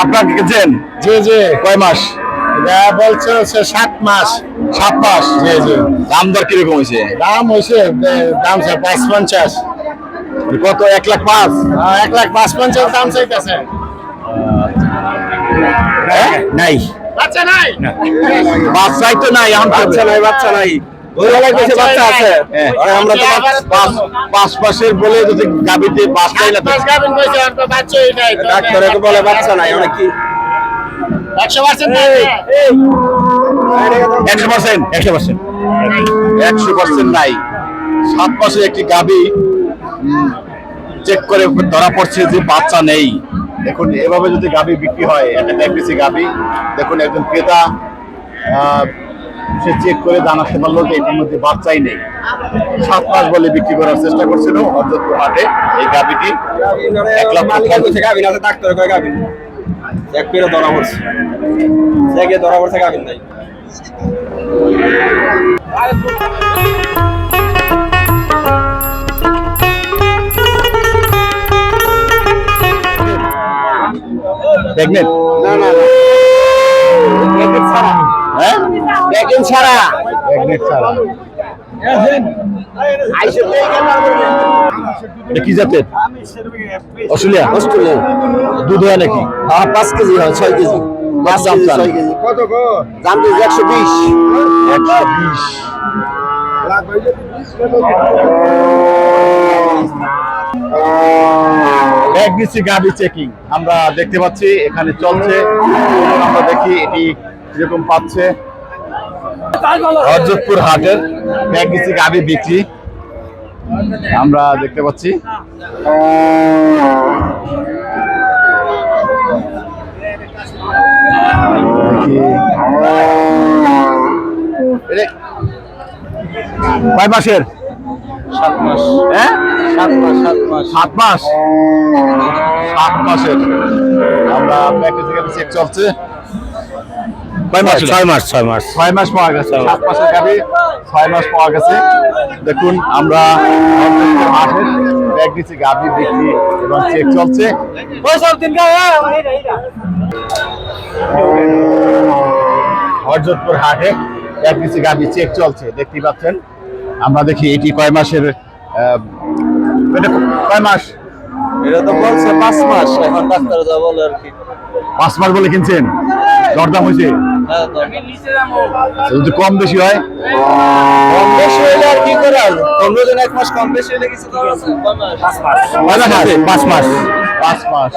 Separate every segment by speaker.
Speaker 1: আপনাকে কিনছেন?
Speaker 2: জি জি।
Speaker 1: কয় মাস?
Speaker 2: এটা বলছে 7 মাস।
Speaker 1: 7 মাস।
Speaker 2: জি জি।
Speaker 1: দাম দর কিরকম হয়েছে?
Speaker 2: দাম হয়েছে দাম 550।
Speaker 1: কত? 1,05,000?
Speaker 2: 1,55,000 দাম চাইতেছে।
Speaker 1: নাই
Speaker 2: বাচ্চা নাই।
Speaker 1: বাচ্চাই তো নাই, এখন বাচ্চা নাই, বাচ্চা নাই। ওই বেলায় কইছে বাচ্চা আছে। আমরা তো 5 মাসের বলে যদি গাবিতে বাচ্চাই না,
Speaker 2: গাবিন কইছে আর তো বাচ্চাই নাই।
Speaker 1: ডাক্তারে তো বলে বাচ্চা নাই। অনেক কি
Speaker 2: 100%
Speaker 1: 100%? 100% নাই। 7 মাসের একটি গাবি চেক করে ধরা পড়ছে যে বাচ্চা নেই। দেখুন, এভাবে যদি গাবি বিক্রি হয়, একটা প্রেগন্যান্সি গাবি, দেখুন একজন ক্রেতা সে চেক করে জানাতে পারলো যে এটির মধ্যে বাচ্চাই নেই। 7 মাস বলে বিক্রি করার চেষ্টা করছিল হযরতপুর হাটে এই গাবিটি। 1 লাখ টাকা ডাক্তার কয় গাবি চেক করে ধরা পড়ছে, চেকে ধরা পড়ছে গাবি নাই। প্রেগনেন্ট?
Speaker 2: না না না। প্রেগনেন্ট ছাড়া।
Speaker 1: হ্যাঁ,
Speaker 2: প্রেগনেন্ট ছাড়া।
Speaker 1: প্রেগনেন্ট ছাড়া। এটা কি জাতের? অস্ট্রেলিয়া?
Speaker 2: অস্ট্রেলিয়া।
Speaker 1: দুধ হয় নাকি?
Speaker 2: 5 কেজি হয়, 6 কেজি। 5
Speaker 1: দাম
Speaker 2: কেজি,
Speaker 1: চান?
Speaker 2: 6 কেজি। কত গো? দাম তো 120।
Speaker 1: 120। প্রেগন্যান্সি গাবি চেকিং আমরা দেখতে পাচ্ছি এখানে চলছে। আমরা দেখি এটি কিরকম পাচ্ছে। হযরতপুর হাটের প্রেগন্যান্সি গাবি বিক্রি আমরা দেখতে পাচ্ছি। কয় মাসের?
Speaker 2: 7 মাস।
Speaker 1: হ্যাঁ,
Speaker 2: 7 মাস, 7 মাস।
Speaker 1: 7 মাস। 7 মাসের আমরা প্রেগন্যান্সি গাবি চেক চলছে। কয় মাস?
Speaker 2: 6 মাস, 6 মাস।
Speaker 1: 6 মাস পাওয়া গেছে। 7 মাসের গাবি 6 মাস পাওয়া গেছে। দেখুন, আমরা হাটের প্রেগন্যান্সি গাবি বিক্রি এবং চেক চলছে। হযরতপুর হাটে প্রেগন্যান্সি গাবি চেক চলছে, দেখতে পাচ্ছেন। আমরা দেখি এটি কয় মাসের। এটা কয় মাস?
Speaker 2: এটা তো বলছে 5 মাস, এখন ডাক্তার যা বলে আর কি।
Speaker 1: 5 মাস বলে কিনছেন? দরদাম হয়েছে?
Speaker 2: হ্যাঁ,
Speaker 1: যদি কম বেশি হয়?
Speaker 2: কম বেশি হইলে আর কি করে আর 15 দিন 1 মাস কম বেশি হইলে কিছু করার আছে? 5 মাস।
Speaker 1: 5 মাস। 5 মাস।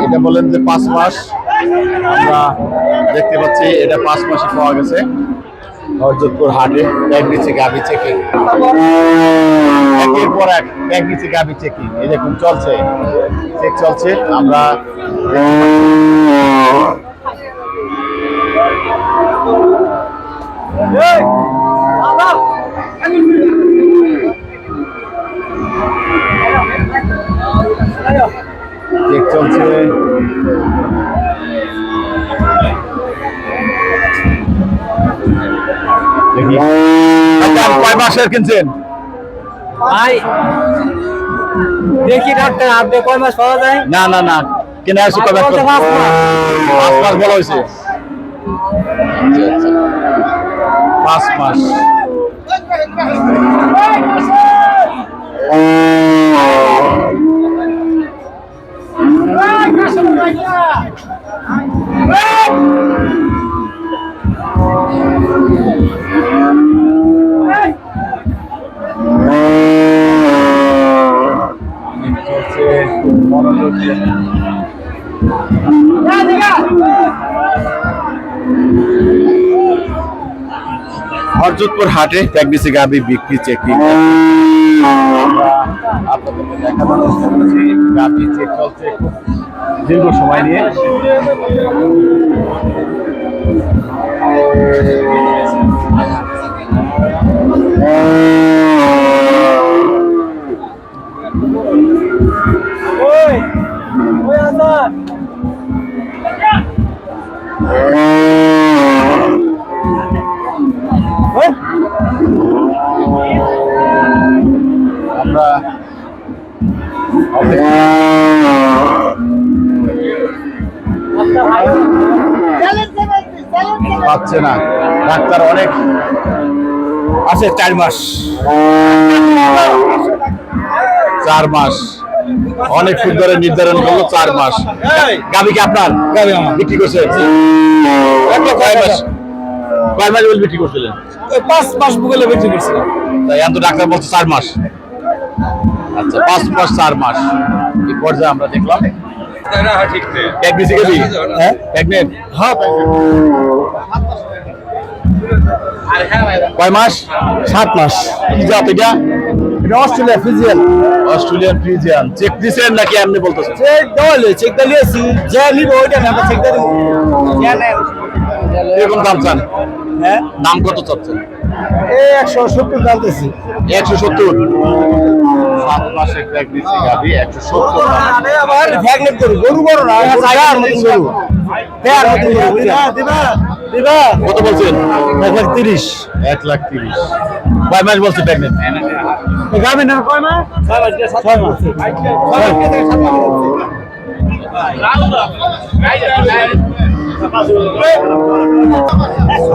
Speaker 1: এটা বলেন যে 5 মাস। আমরা দেখতে পাচ্ছি এটা 5 মাসে পাওয়া গেছে হযরতপুর হাটে প্রেগন্যান্সি গাবি চেকিং। একের পর এক প্রেগন্যান্সি গাবি চেকিং এই দেখুন চলছে, চেক চলছে। আমরা চেক চলছে। দেখি কয় মাসের কিনছেন?
Speaker 2: ভাই দেখি ডাক্তার, আপনি কয় মাস পাওয়া যায়?
Speaker 1: না না না, কেনা আছে কয় মাস?
Speaker 2: 5 মাস।
Speaker 1: 5 মাস বলা হয়েছে। 5 মাস। হযরতপুর হাটে প্রেগন্যান্সি গাবি বিক্রি চেকিং আমরা আপনাদেরকে দেখানোর চেষ্টা করেছি। গাবি চেক চলছে খুব দীর্ঘ সময় নিয়ে। আমরা পাচ্ছে না ডাক্তার অনেক
Speaker 2: আছে 4 মাস
Speaker 1: 4 মাস অনেক সুন্দর নির্ধারণ করলো 4 মাস গাবি কি আপনার
Speaker 2: গাবি আমার
Speaker 1: বিক্রি করছে কয় মাস বলে বিক্রি করছিলেন
Speaker 2: 5 মাস বুকেলে বেঁচে গেছিলাম
Speaker 1: তাই এখন তো ডাক্তার বলছে 4 মাস আচ্ছা 5 মাস 4 মাস এই পর্যায়ে আমরা দেখলাম প্রেগনেন্সি গাবি
Speaker 2: হ্যাঁ
Speaker 1: প্রেগনেন্ট
Speaker 2: হ্যাঁ
Speaker 1: কয় মাস
Speaker 2: 7 মাস
Speaker 1: কি জাত এটা
Speaker 2: এটা অস্ট্রেলিয়া ফিজিয়াল
Speaker 1: অস্ট্রেলিয়ান ফ্রিজিয়ান চেক দিছেন নাকি এমনি বলতেছেন
Speaker 2: চেক দেওয়ালে চেক দিয়েছি যে নিব ওইটা না চেক দিয়ে দেবো
Speaker 1: এরকম দাম চান
Speaker 2: হ্যাঁ
Speaker 1: দাম কত চাচ্ছেন
Speaker 2: এই 170 দামতেছি
Speaker 1: 170 7 মাসের প্রেগনেন্সি গাবি 170 দাম
Speaker 2: আবার ভ্যাগনেট করি গরু বড় না জায়গার মতন গরু পেয়ার মতন গরু দিবা দিবা
Speaker 1: কত বলছেন
Speaker 2: 130
Speaker 1: 1,30,000 কয় মাস বলছে প্রেগনেন্ট
Speaker 2: গাবি না কয় মাস 6 মাস 6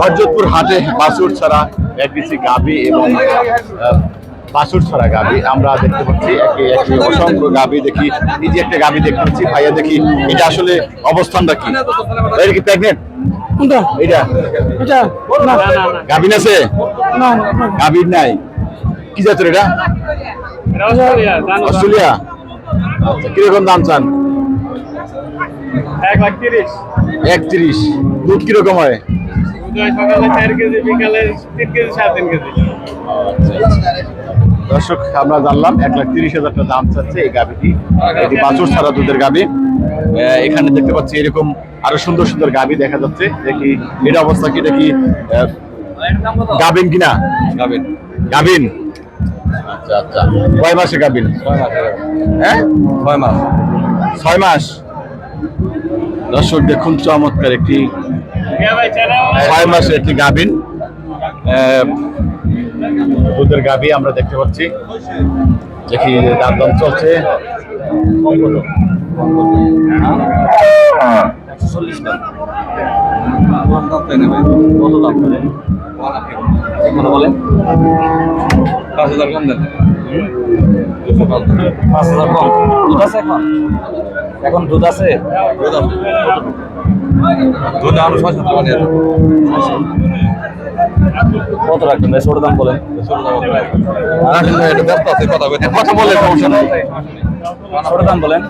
Speaker 1: হরজতপুর হাটে বাছুর ছাড়া প্রেগনেন্সি গাবি এবং বাছুর ছাড়া গাবি আমরা দেখতে পাচ্ছি একে একে অসংখ্য গাবি দেখি নিজে একটা গাবি দেখতে পাচ্ছি ভাইয়া দেখি এটা আসলে অবস্থানটা কি এটা কি প্রেগনেন্ট
Speaker 2: কোনটা
Speaker 1: এটা
Speaker 2: এটা না
Speaker 1: গাবিন আছে
Speaker 2: না
Speaker 1: গাবিন নাই কি জাতের এটা অস্ট্রেলিয়া আচ্ছা কিরকম দাম চান 1,30,000 দুধ কিরকম হয়
Speaker 3: সকালে 4 কেজি বিকালে 3 কেজি 3.5 কেজি
Speaker 1: দর্শক আমরা জানলাম 1,30,000 টাকা দাম চাচ্ছে এই গাবিটি এটি বাছুর ছাড়া দুধের গাবি এখানে দেখতে পাচ্ছি এরকম আরো সুন্দর সুন্দর গাবি দেখা যাচ্ছে দেখি এটা অবস্থা কি এটা কি গাবিন কিনা
Speaker 2: গাবিন
Speaker 1: গাবিন আচ্ছা আচ্ছা কয় মাসে গাবিন
Speaker 2: 6 মাস
Speaker 1: হ্যাঁ
Speaker 2: 6 মাস
Speaker 1: 6 মাস দর্শক দেখুন চমৎকার একটি 6 মাসের একটি গাবিন দুধের গাবি আমরা দেখতে পাচ্ছি দেখি দাম দাম চলছে
Speaker 2: বলেন 5,000 কম দেন 5,000 কম দুধ আছে এখন দুধ আছে দুধ আরো 6-7 মানে কত রাখবেন ছোট দাম বলেন
Speaker 1: কথা বলে সমস্যা নেই
Speaker 2: ছোট দাম বলেন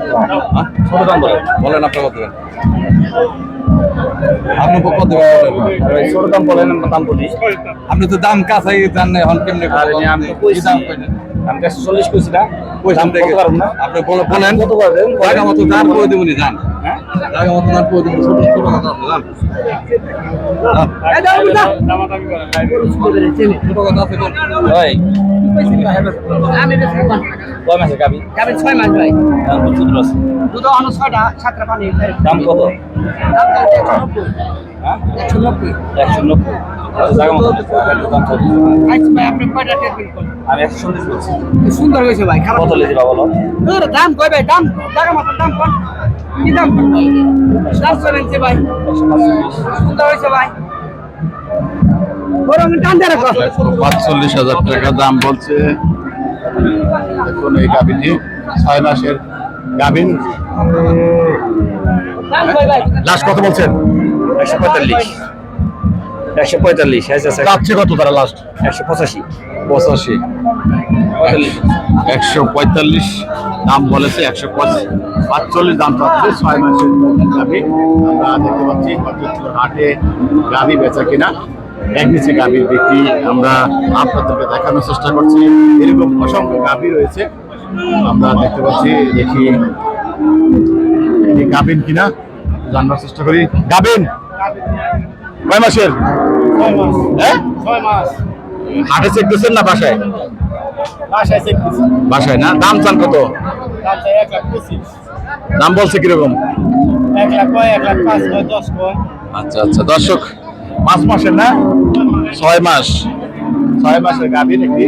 Speaker 2: ছোট দাম বলেন বলেন আপনার কত দেবেন আপনি কত দেবেন ছোট দাম বলেন দাম বলি আপনি তো দাম কাছাই জান না এখন কেমনে আমি তো কইছি দাম কই না আমি 140 কইছি না কই দাম থেকে পারব না আপনি বলেন কত পারবেন জায়গা মতো দাম কই দেবনি জান হ্যাঁ জায়গা মতো দাম কই দেব ছোট ছোট কথা জান এই দাও বুঝা
Speaker 3: দামাদামি করেন
Speaker 2: ছোট কথা আছে ভাই
Speaker 4: আমি বেশ
Speaker 2: কয় মাসে গাবি
Speaker 4: যাবেন 6 মাস ভাই
Speaker 2: দাম কত আছে
Speaker 4: দুটো অন্য 6টা 7টা পানি
Speaker 2: দাম কত
Speaker 4: দাম 190
Speaker 2: হ্যাঁ
Speaker 4: 190
Speaker 2: 190 জায়গা মতো দাম কত
Speaker 4: আচ্ছা ভাই আপনি কয়টা টেবিল করেন
Speaker 2: আমি 140 বলছি
Speaker 4: সুন্দর হয়েছে ভাই খারাপ
Speaker 2: কত লেগে বলো
Speaker 4: তোর দাম কই ভাই দাম জায়গা মতো দাম কোন কি দাম কোন ভাই দাম করেন যে ভাই সুন্দর হয়েছে ভাই বড় আমি টান দিয়ে রাখো
Speaker 1: 1,45,000 টাকা দাম বলছে দেখুন এই গাবিটি 6 মাসের গাবিন
Speaker 4: দাম কই ভাই
Speaker 1: লাস্ট কত বলছেন
Speaker 2: 145 145
Speaker 1: যাচ্ছে কত তারা লাস্ট
Speaker 2: 185
Speaker 1: 85 145 দাম বলেছে 145 দাম চাচ্ছে 6 মাসের গাবি আমরা দেখতে পাচ্ছি হরজতপুর হাটে গাবি বেচা কিনা প্রেগনেন্সি গাবির বিক্রি আমরা আপনাদেরকে দেখানোর চেষ্টা করছি এরকম অসংখ্য গাবি রয়েছে আমরা দেখতে পাচ্ছি দেখি গাবিন কিনা জানার চেষ্টা করি গাবিন কয় মাসের
Speaker 3: 6 মাস
Speaker 1: হ্যাঁ
Speaker 3: 6 মাস
Speaker 1: হাটে চেক দিচ্ছেন না বাসায়
Speaker 3: বাসায় চেক দিছি
Speaker 1: বাসায় না দাম চান কত
Speaker 3: দাম চাই 1,25,000
Speaker 1: দাম বলছে কিরকম
Speaker 3: 1 লাখ কয় 1 লাখ 5 কয় 10 কয়
Speaker 1: আচ্ছা আচ্ছা দর্শক 5 মাসের না 6 মাস 6 মাসের গাভীর একটি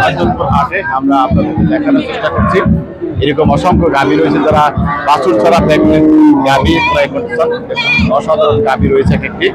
Speaker 1: হরজতপুর হাটে আমরা আপনাদের দেখানোর চেষ্টা করছি এরকম অসংখ্য গাভী রয়েছে যারা বাছুর ছাড়া প্রেগনেন্ট গাভী ক্রয় করতে চান। অসাধারণ গাভী রয়েছে একটি।